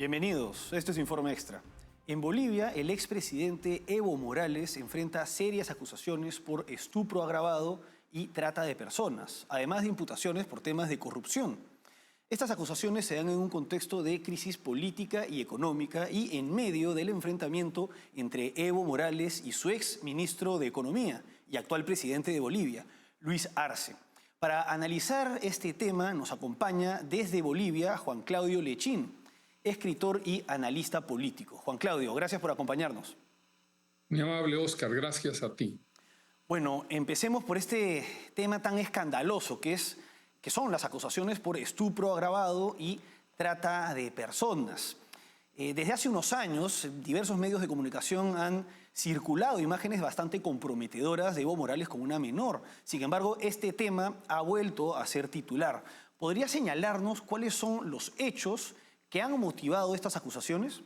Bienvenidos, esto es Informe Extra. En Bolivia, el expresidente Evo Morales enfrenta serias acusaciones por estupro agravado y trata de personas, además de imputaciones por temas de corrupción. Estas acusaciones se dan en un contexto de crisis política y económica y en medio del enfrentamiento entre Evo Morales y su ex ministro de Economía y actual presidente de Bolivia, Luis Arce. Para analizar este tema nos acompaña desde Bolivia Juan Claudio Lechín, escritor y analista político. Juan Claudio, gracias por acompañarnos. Mi amable Oscar, gracias a ti. Bueno, empecemos por este tema tan escandaloso que son las acusaciones por estupro agravado y trata de personas. Desde hace unos años, diversos medios de comunicación han circulado imágenes bastante comprometedoras de Evo Morales con una menor. Sin embargo, este tema ha vuelto a ser titular. ¿Podría señalarnos cuáles son los hechos que han motivado estas acusaciones?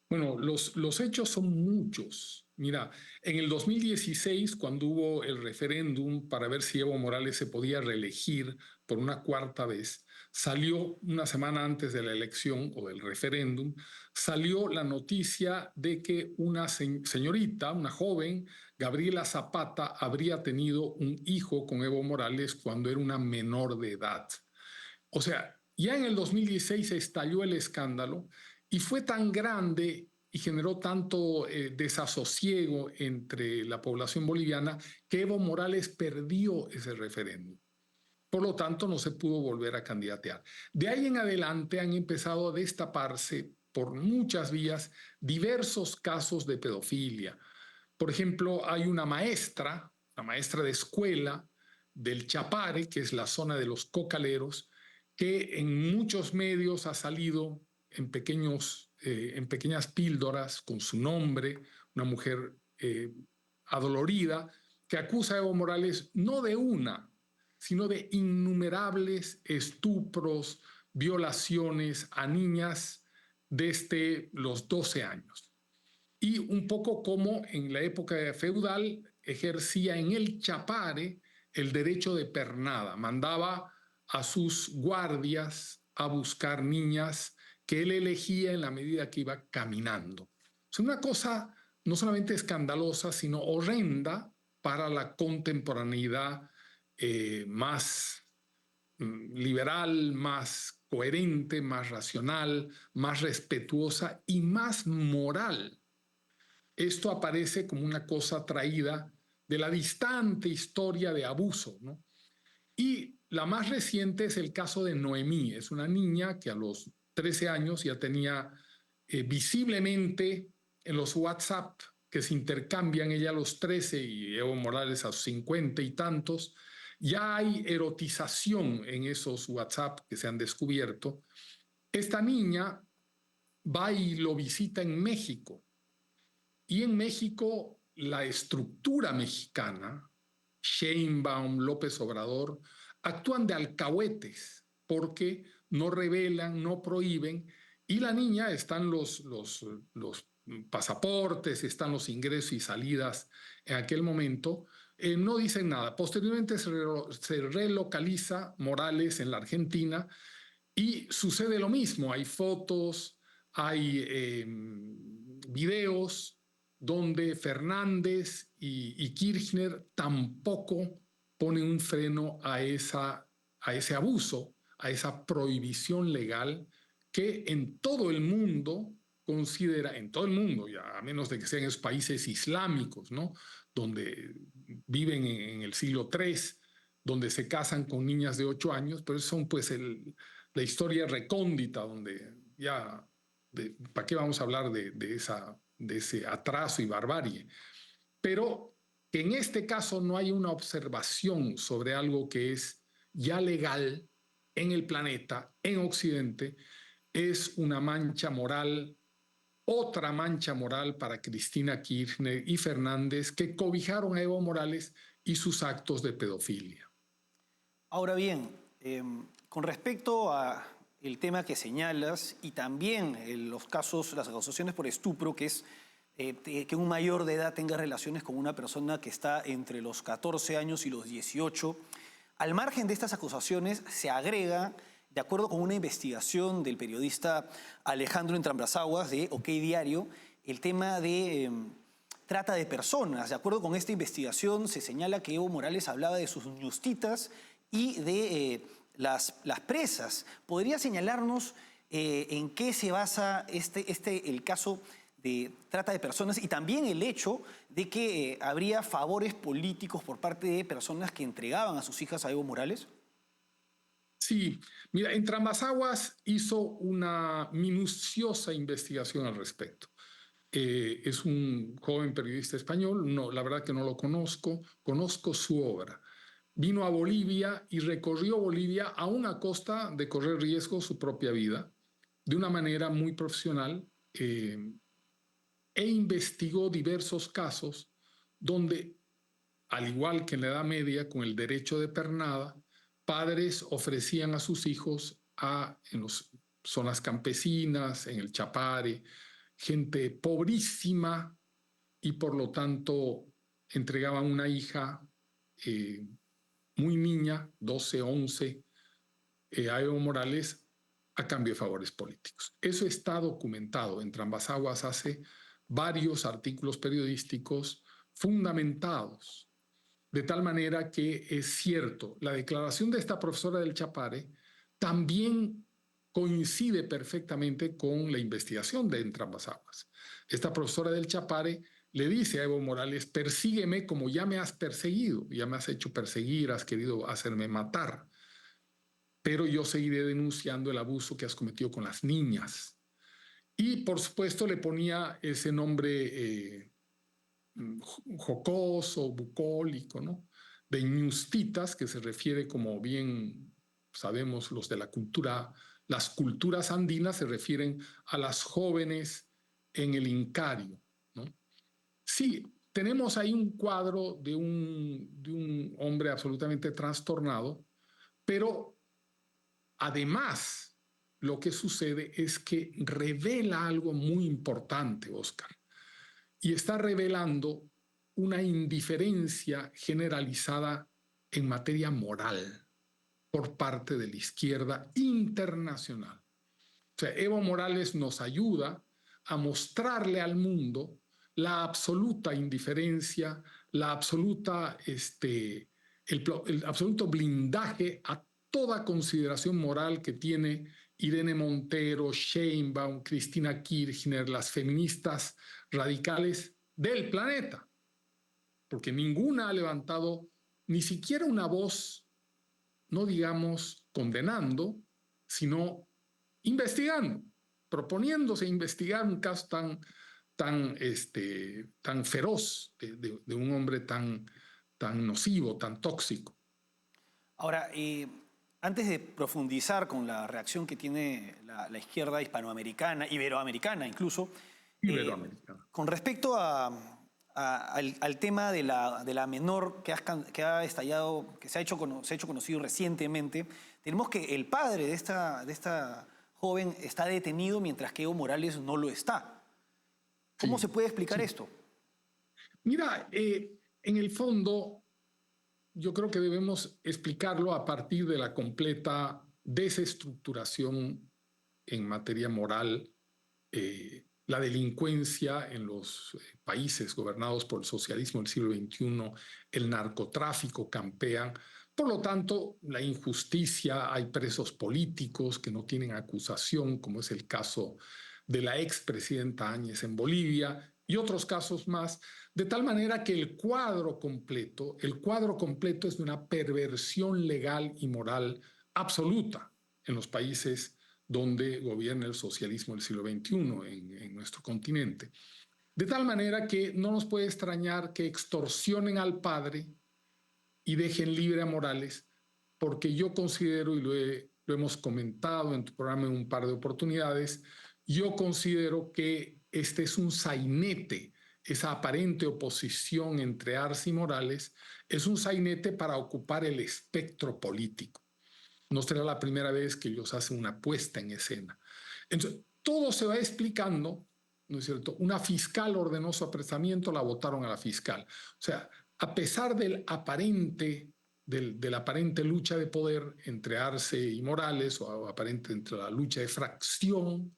Bueno, los hechos son muchos. Mira, en el 2016, cuando hubo el referéndum para ver si Evo Morales se podía reelegir por una cuarta vez, salió una semana antes de la elección o del referéndum, salió la noticia de que una señorita, una joven, Gabriela Zapata, habría tenido un hijo con Evo Morales cuando era una menor de edad. O sea, ya en el 2016 estalló el escándalo y fue tan grande y generó tanto desasosiego entre la población boliviana que Evo Morales perdió ese referéndum. Por lo tanto, no se pudo volver a candidatear. De ahí en adelante han empezado a destaparse por muchas vías diversos casos de pedofilia. Por ejemplo, hay una maestra de escuela del Chapare, que es la zona de los cocaleros, que en muchos medios ha salido en pequeñas píldoras con su nombre, una mujer adolorida, que acusa a Evo Morales no de una, sino de innumerables estupros, violaciones a niñas desde los 12 años. Y un poco como en la época feudal ejercía en el Chapare el derecho de pernada, mandaba a sus guardias a buscar niñas que él elegía en la medida que iba caminando. Es una cosa no solamente escandalosa, sino horrenda para la contemporaneidad más liberal, más coherente, más racional, más respetuosa y más moral. Esto aparece como una cosa traída de la distante historia de abuso, ¿no? Y la más reciente es el caso de Noemí. Es una niña que a los 13 años ya tenía visiblemente en los WhatsApp que se intercambian, ella a los 13 y Evo Morales a los 50 y tantos, ya hay erotización en esos WhatsApp que se han descubierto. Esta niña va y lo visita en México. Y en México, la estructura mexicana, Sheinbaum, López Obrador, actúan de alcahuetes porque no revelan, no prohíben, y la niña están los pasaportes, están los ingresos y salidas en aquel momento, no dicen nada. Posteriormente se relocaliza Morales en la Argentina y sucede lo mismo, hay fotos, hay videos donde Fernández y Kirchner tampoco ponen un freno a ese abuso, a esa prohibición legal que en todo el mundo considera, en todo el mundo, ya a menos de que sean esos países islámicos, ¿no? Donde viven en el siglo III, donde se casan con niñas de 8 años, pero son pues la historia recóndita, donde ya, ¿para qué vamos a hablar de ese atraso y barbarie? Pero que en este caso no hay una observación sobre algo que es ya legal en el planeta, en Occidente, es una mancha moral, otra mancha moral para Cristina Kirchner y Fernández, que cobijaron a Evo Morales y sus actos de pedofilia. Ahora bien, con respecto a el tema que señalas y también los casos, las acusaciones por estupro, que es que un mayor de edad tenga relaciones con una persona que está entre los 14 años y los 18, al margen de estas acusaciones se agrega de acuerdo con una investigación del periodista Alejandro Entrambrasaguas de OK Diario, el tema de trata de personas. De acuerdo con esta investigación, se señala que Evo Morales hablaba de sus ñustitas y de las presas. ¿Podría señalarnos en qué se basa el caso de trata de personas y también el hecho de que habría favores políticos por parte de personas que entregaban a sus hijas a Evo Morales? Sí, mira, Entrambasaguas hizo una minuciosa investigación al respecto. Es un joven periodista español, no, la verdad que no lo conozco, conozco su obra. Vino a Bolivia y recorrió Bolivia aún a costa de correr riesgo su propia vida, de una manera muy profesional, e investigó diversos casos donde, al igual que en la Edad Media, con el derecho de pernada, padres ofrecían a sus hijos en las zonas campesinas, en el Chapare, gente pobrísima y por lo tanto entregaban una hija muy niña, 12, 11, a Evo Morales a cambio de favores políticos. Eso está documentado. Entrambasaguas hace varios artículos periodísticos fundamentados, de tal manera que es cierto, la declaración de esta profesora del Chapare también coincide perfectamente con la investigación de Entrambasaguas. Esta profesora del Chapare le dice a Evo Morales: persígueme como ya me has perseguido, ya me has hecho perseguir, has querido hacerme matar, pero yo seguiré denunciando el abuso que has cometido con las niñas. Y por supuesto le ponía ese nombre jocoso, bucólico, ¿no? De ñustitas, que se refiere, como bien sabemos los de la cultura, las culturas andinas se refieren a las jóvenes en el Incario, ¿no? Sí, tenemos ahí un cuadro de un hombre absolutamente trastornado, pero además lo que sucede es que revela algo muy importante, Oscar, y está revelando una indiferencia generalizada en materia moral por parte de la izquierda internacional. O sea, Evo Morales nos ayuda a mostrarle al mundo la absoluta indiferencia, la absoluta, el absoluto blindaje a toda consideración moral que tiene Irene Montero, Sheinbaum, Cristina Kirchner, las feministas radicales del planeta, porque ninguna ha levantado ni siquiera una voz, no digamos condenando, sino investigando, proponiéndose investigar un caso tan feroz de un hombre tan nocivo, tan tóxico. Ahora, antes de profundizar con la reacción que tiene la izquierda hispanoamericana, iberoamericana incluso, Iberoamericana. con respecto al tema de la menor que ha estallado, que se ha hecho conocido recientemente, tenemos que el padre de esta joven está detenido mientras que Evo Morales no lo está. ¿Cómo se puede explicar esto? Mira, en el fondo, yo creo que debemos explicarlo a partir de la completa desestructuración en materia moral, la delincuencia en los países gobernados por el socialismo del siglo XXI, el narcotráfico campean. Por lo tanto, la injusticia, hay presos políticos que no tienen acusación, como es el caso de la expresidenta Áñez en Bolivia y otros casos más, de tal manera que el cuadro completo es de una perversión legal y moral absoluta en los países donde gobierna el socialismo del siglo XXI en nuestro continente. De tal manera que no nos puede extrañar que extorsionen al padre y dejen libre a Morales, porque yo considero, y lo hemos comentado en tu programa en un par de oportunidades, yo considero que este es un sainete, esa aparente oposición entre Arce y Morales, es un sainete para ocupar el espectro político. No será la primera vez que ellos hacen una puesta en escena. Entonces, todo se va explicando, ¿no es cierto? Una fiscal ordenó su apresamiento, la votaron a la fiscal. O sea, a pesar del aparente de la aparente lucha de poder entre Arce y Morales, o aparente entre la lucha de fracción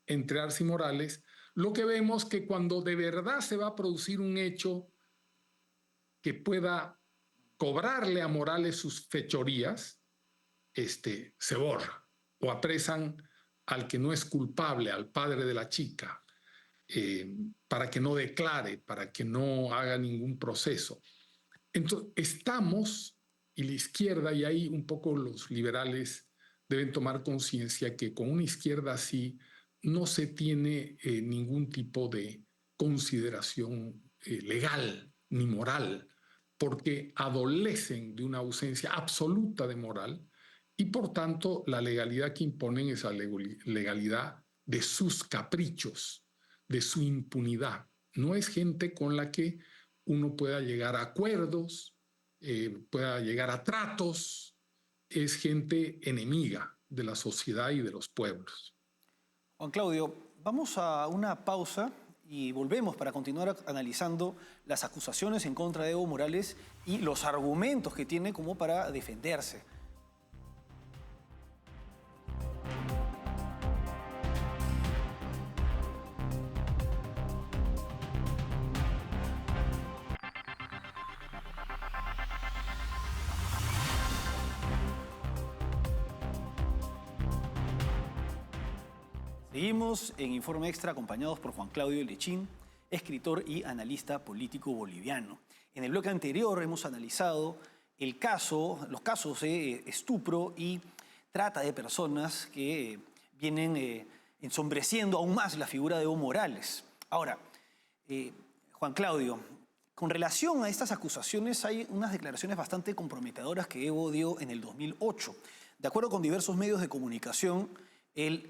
entre Arce y Morales, lo que vemos que cuando de verdad se va a producir un hecho que pueda cobrarle a Morales sus fechorías, se borra o apresan al que no es culpable, al padre de la chica, para que no declare, para que no haga ningún proceso. Entonces, estamos, y la izquierda, y ahí un poco los liberales deben tomar conciencia que con una izquierda así no se tiene ningún tipo de consideración legal ni moral, porque adolecen de una ausencia absoluta de moral y por tanto la legalidad que imponen es la legalidad de sus caprichos, de su impunidad. No es gente con la que uno pueda llegar a acuerdos, pueda llegar a tratos, es gente enemiga de la sociedad y de los pueblos. Juan Claudio, vamos a una pausa y volvemos para continuar analizando las acusaciones en contra de Evo Morales y los argumentos que tiene como para defenderse. Seguimos en Informe Extra acompañados por Juan Claudio Lechín, escritor y analista político boliviano. En el bloque anterior hemos analizado los casos de estupro y trata de personas que vienen ensombreciendo aún más la figura de Evo Morales. Ahora, Juan Claudio, con relación a estas acusaciones hay unas declaraciones bastante comprometedoras que Evo dio en el 2008. De acuerdo con diversos medios de comunicación,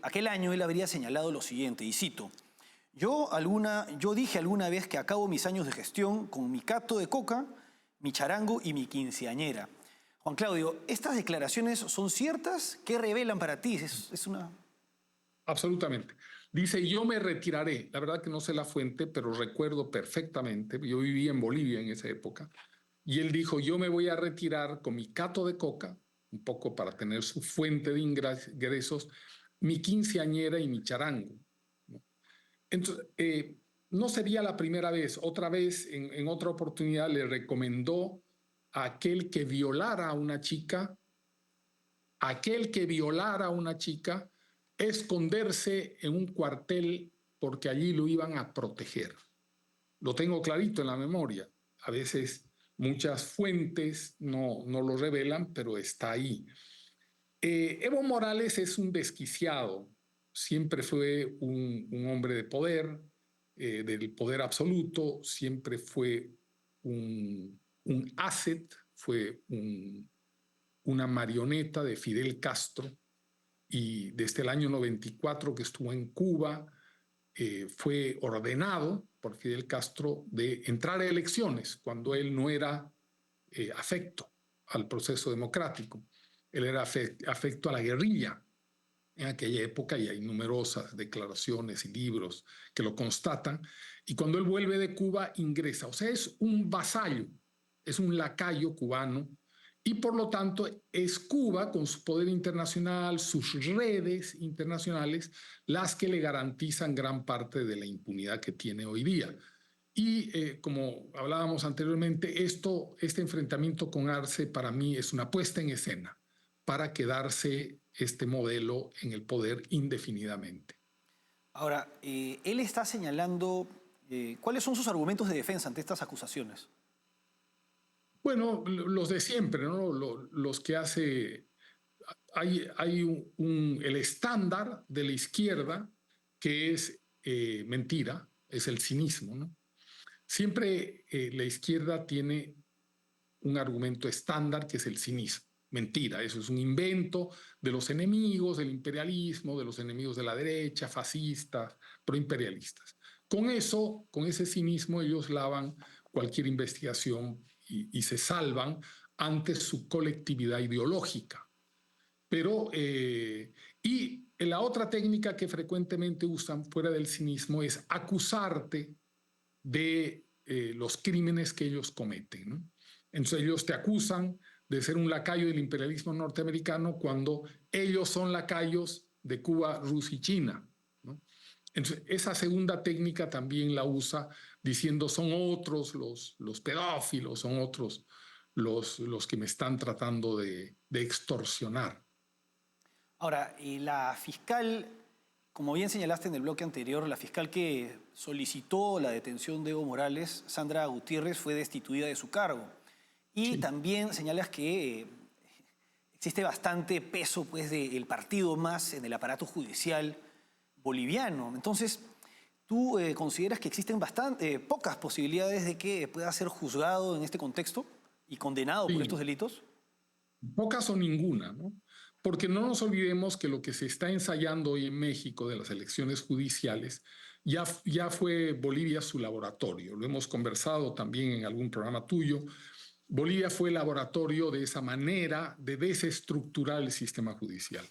aquel año él habría señalado lo siguiente, y cito: yo dije alguna vez que acabo mis años de gestión con mi cato de coca, mi charango y mi quinceañera. Juan Claudio, ¿estas declaraciones son ciertas? ¿Qué revelan para ti? Es una... Absolutamente. Dice, yo me retiraré. La verdad que no sé la fuente, pero recuerdo perfectamente. Yo vivía en Bolivia en esa época. Y él dijo, yo me voy a retirar con mi cato de coca, un poco para tener su fuente de ingresos, mi quinceañera y mi charango. Entonces, no sería la primera vez. Otra vez, en otra oportunidad, le recomendó a aquel que violara a una chica, esconderse en un cuartel porque allí lo iban a proteger. Lo tengo clarito en la memoria. A veces muchas fuentes no lo revelan, pero está ahí. Evo Morales es un desquiciado, siempre fue un hombre de poder, del poder absoluto, siempre fue un asset, fue una marioneta de Fidel Castro, y desde el año 94 que estuvo en Cuba, fue ordenado por Fidel Castro de entrar a elecciones cuando él no era afecto al proceso democrático. Él era afecto a la guerrilla en aquella época, y hay numerosas declaraciones y libros que lo constatan. Y cuando él vuelve de Cuba, ingresa. O sea, es un vasallo, es un lacayo cubano, y por lo tanto es Cuba, con su poder internacional, sus redes internacionales, las que le garantizan gran parte de la impunidad que tiene hoy día. Y como hablábamos anteriormente, este enfrentamiento con Arce para mí es una puesta en escena para quedarse este modelo en el poder indefinidamente. Ahora, él está señalando cuáles son sus argumentos de defensa ante estas acusaciones. Bueno, los de siempre, ¿no? Los que hace... Hay el estándar de la izquierda que es mentira, es el cinismo, ¿no? Siempre la izquierda tiene un argumento estándar que es el cinismo. Mentira, eso es un invento de los enemigos del imperialismo, de los enemigos de la derecha, fascistas, proimperialistas. Con eso, con ese cinismo, ellos lavan cualquier investigación y se salvan ante su colectividad ideológica. Pero, y la otra técnica que frecuentemente usan fuera del cinismo es acusarte de los crímenes que ellos cometen, ¿no? Entonces ellos te acusan de ser un lacayo del imperialismo norteamericano cuando ellos son lacayos de Cuba, Rusia y China, ¿no? Entonces, esa segunda técnica también la usa diciendo son otros los pedófilos, son otros los que me están tratando de extorsionar. Ahora, la fiscal, como bien señalaste en el bloque anterior, la fiscal que solicitó la detención de Evo Morales, Sandra Gutiérrez, fue destituida de su cargo. Y Sí. también señalas que existe bastante peso pues, del partido MAS en el aparato judicial boliviano. Entonces, ¿tú consideras que existen pocas posibilidades de que pueda ser juzgado en este contexto y condenado por estos Sí, delitos? pocas o ninguna, ¿no? Porque no nos olvidemos que lo que se está ensayando hoy en México de las elecciones judiciales ya fue Bolivia su laboratorio. Lo hemos conversado también en algún programa tuyo. Bolivia fue el laboratorio de esa manera de desestructurar el sistema judicial.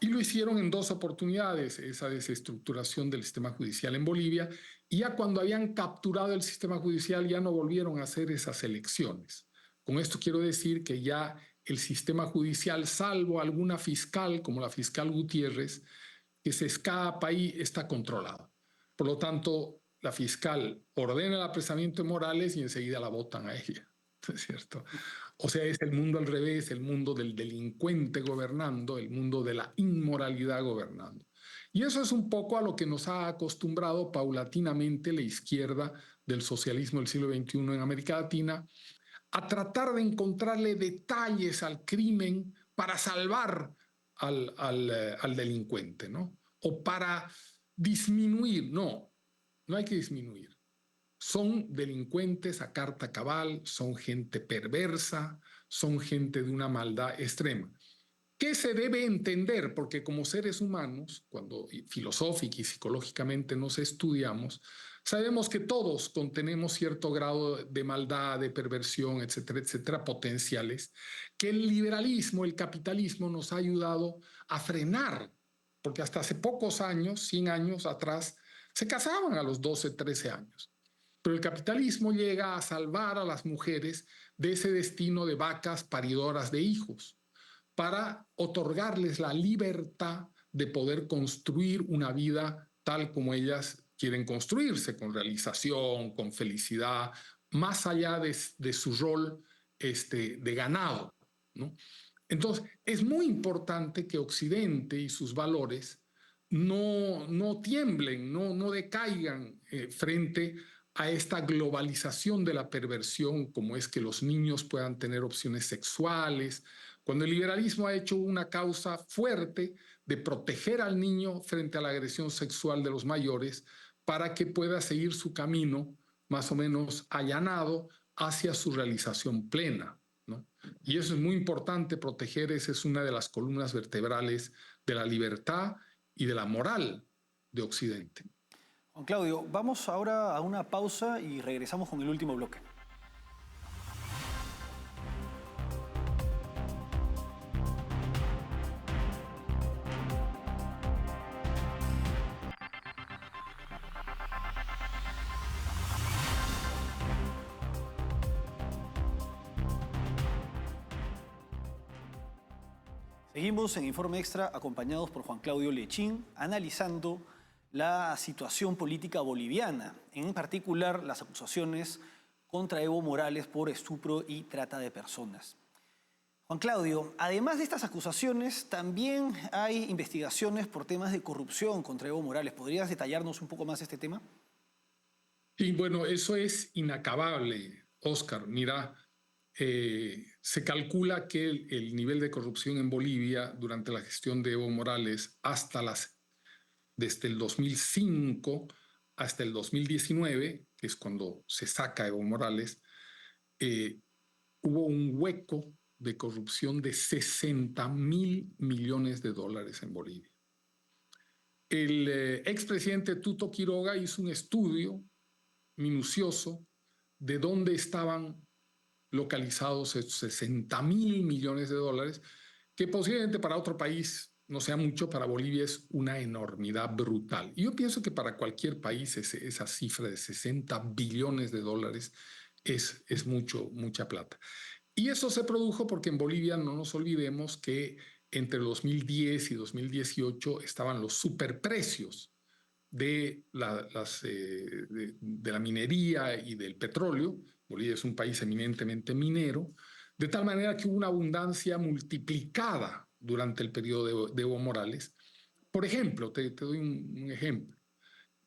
Y lo hicieron en dos oportunidades, esa desestructuración del sistema judicial en Bolivia, y ya cuando habían capturado el sistema judicial ya no volvieron a hacer esas elecciones. Con esto quiero decir que ya el sistema judicial, salvo alguna fiscal, como la fiscal Gutiérrez, que se escapa ahí, está controlado. Por lo tanto, la fiscal ordena el apresamiento de Morales y enseguida la votan a ella, ¿no es cierto? O sea, es el mundo al revés, el mundo del delincuente gobernando, el mundo de la inmoralidad gobernando. Y eso es un poco a lo que nos ha acostumbrado paulatinamente la izquierda del socialismo del siglo XXI en América Latina, a tratar de encontrarle detalles al crimen para salvar al delincuente, ¿no? O para disminuir. No, no hay que disminuir. Son delincuentes a carta cabal, son gente perversa, son gente de una maldad extrema. ¿Qué se debe entender? Porque como seres humanos, cuando filosófica y psicológicamente nos estudiamos, sabemos que todos contenemos cierto grado de maldad, de perversión, etcétera, etcétera, potenciales, que el liberalismo, el capitalismo nos ha ayudado a frenar, porque hasta hace pocos años, 100 años atrás, se casaban a los 12, 13 años. Pero el capitalismo llega a salvar a las mujeres de ese destino de vacas paridoras de hijos, para otorgarles la libertad de poder construir una vida tal como ellas quieren construirse, con realización, con felicidad, más allá de su rol de ganado, ¿no? Entonces, es muy importante que Occidente y sus valores no tiemblen, no decaigan frente a esta globalización de la perversión, como es que los niños puedan tener opciones sexuales, cuando el liberalismo ha hecho una causa fuerte de proteger al niño frente a la agresión sexual de los mayores para que pueda seguir su camino más o menos allanado hacia su realización plena, ¿no? Y eso es muy importante proteger, esa es una de las columnas vertebrales de la libertad y de la moral de Occidente. Juan Claudio, vamos ahora a una pausa y regresamos con el último bloque. Seguimos en Informe Extra acompañados por Juan Claudio Lechín, analizando la situación política boliviana, en particular las acusaciones contra Evo Morales por estupro y trata de personas. Juan Claudio, además de estas acusaciones, también hay investigaciones por temas de corrupción contra Evo Morales. ¿Podrías detallarnos un poco más este tema? Y bueno, eso es inacabable, Oscar. Mira, se calcula que el nivel de corrupción en Bolivia durante la gestión de Evo Morales desde el 2005 hasta el 2019, que es cuando se saca Evo Morales, hubo un hueco de corrupción de 60.000 millones de dólares en Bolivia. El expresidente Tuto Quiroga hizo un estudio minucioso de dónde estaban localizados esos 60.000 millones de dólares, que posiblemente para otro país no sea mucho, para Bolivia es una enormidad brutal. Y yo pienso que para cualquier país esa cifra de 60 billones de dólares es mucha plata. Y eso se produjo porque en Bolivia no nos olvidemos que entre 2010 y 2018 estaban los superprecios de la minería y del petróleo. Bolivia es un país eminentemente minero, de tal manera que hubo una abundancia multiplicada durante el periodo de Evo Morales. Por ejemplo, te doy un ejemplo.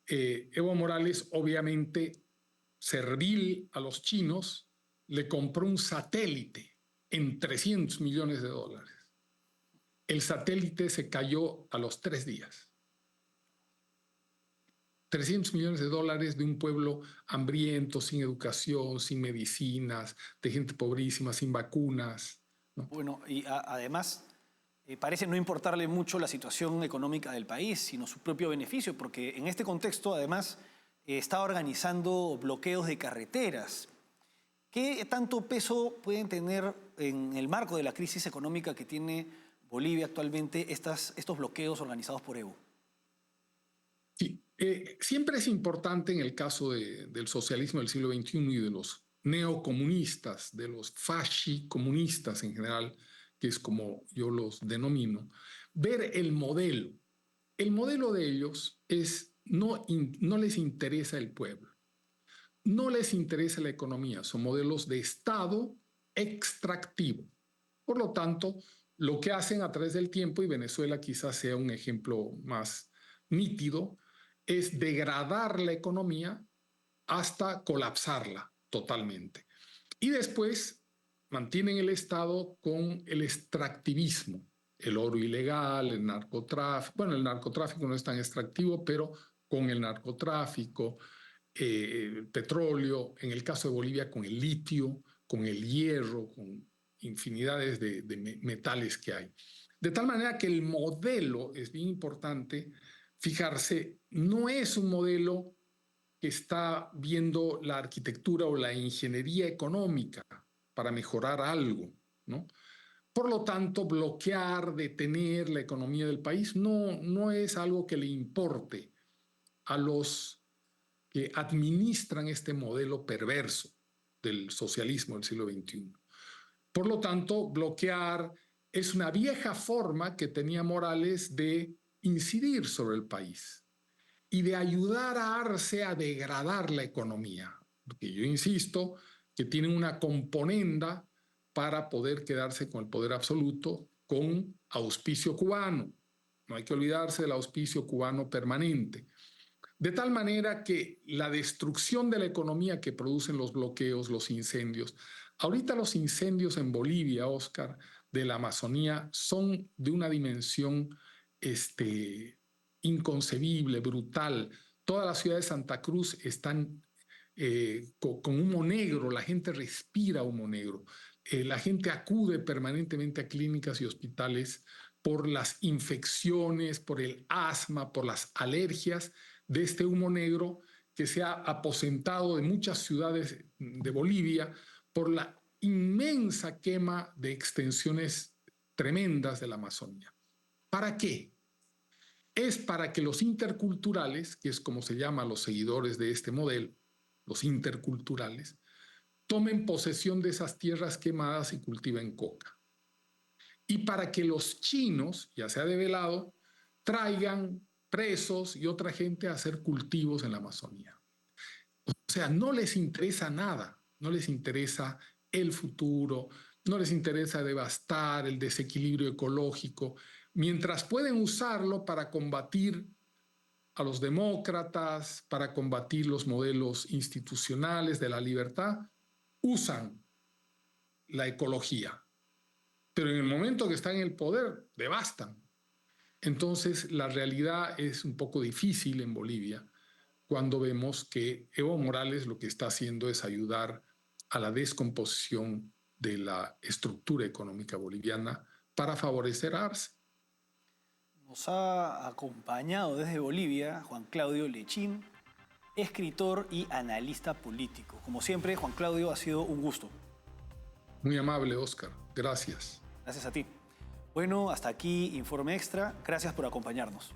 Evo Morales, obviamente, servil a los chinos, le compró un satélite en $300 millones. El satélite se cayó a los 3 días. $300 millones de un pueblo hambriento, sin educación, sin medicinas, de gente pobrísima, sin vacunas, ¿no? Bueno, y además parece no importarle mucho la situación económica del país, sino su propio beneficio, porque en este contexto además está organizando bloqueos de carreteras. ¿Qué tanto peso pueden tener en el marco de la crisis económica que tiene Bolivia actualmente estos bloqueos organizados por Evo? Sí, siempre es importante en el caso del socialismo del siglo XXI y de los neocomunistas, de los fascicomunistas en general, que es como yo los denomino, ver el modelo. El modelo de ellos es no les interesa el pueblo, no les interesa la economía, son modelos de Estado extractivo. Por lo tanto, lo que hacen a través del tiempo, y Venezuela quizás sea un ejemplo más nítido, es degradar la economía hasta colapsarla totalmente. Y después mantienen el Estado con el extractivismo, el oro ilegal, el narcotráfico. Bueno, el narcotráfico no es tan extractivo, pero con el narcotráfico, el petróleo, en el caso de Bolivia con el litio, con el hierro, con infinidades de metales que hay. De tal manera que el modelo, es bien importante fijarse, no es un modelo que está viendo la arquitectura o la ingeniería económica para mejorar algo, ¿no? Por lo tanto, bloquear, detener la economía del país no es algo que le importe a los que administran este modelo perverso del socialismo del siglo XXI. Por lo tanto, bloquear es una vieja forma que tenía Morales de incidir sobre el país y de ayudar a Arce a degradar la economía. Porque yo insisto que tienen una componenda para poder quedarse con el poder absoluto con auspicio cubano. No hay que olvidarse del auspicio cubano permanente. De tal manera que la destrucción de la economía que producen los bloqueos, los incendios. Ahorita los incendios en Bolivia, Oscar, de la Amazonía, son de una dimensión inconcebible, brutal. Toda la ciudad de Santa Cruz están con humo negro, la gente respira humo negro. La gente acude permanentemente a clínicas y hospitales por las infecciones, por el asma, por las alergias de este humo negro que se ha aposentado de muchas ciudades de Bolivia por la inmensa quema de extensiones tremendas de la Amazonía. ¿Para qué? Es para que los interculturales, que es como se llama a los seguidores de este modelo, los interculturales, tomen posesión de esas tierras quemadas y cultiven coca. Y para que los chinos, ya se ha develado, traigan presos y otra gente a hacer cultivos en la Amazonía. O sea, no les interesa nada, no les interesa el futuro, no les interesa devastar el desequilibrio ecológico, mientras pueden usarlo para combatir a los demócratas, para combatir los modelos institucionales de la libertad, usan la ecología. Pero en el momento que están en el poder, devastan. Entonces, la realidad es un poco difícil en Bolivia cuando vemos que Evo Morales lo que está haciendo es ayudar a la descomposición de la estructura económica boliviana para favorecer a Arce. Nos ha acompañado desde Bolivia Juan Claudio Lechín, escritor y analista político. Como siempre, Juan Claudio, ha sido un gusto. Muy amable, Oscar. Gracias. Gracias a ti. Bueno, hasta aquí Informe Extra. Gracias por acompañarnos.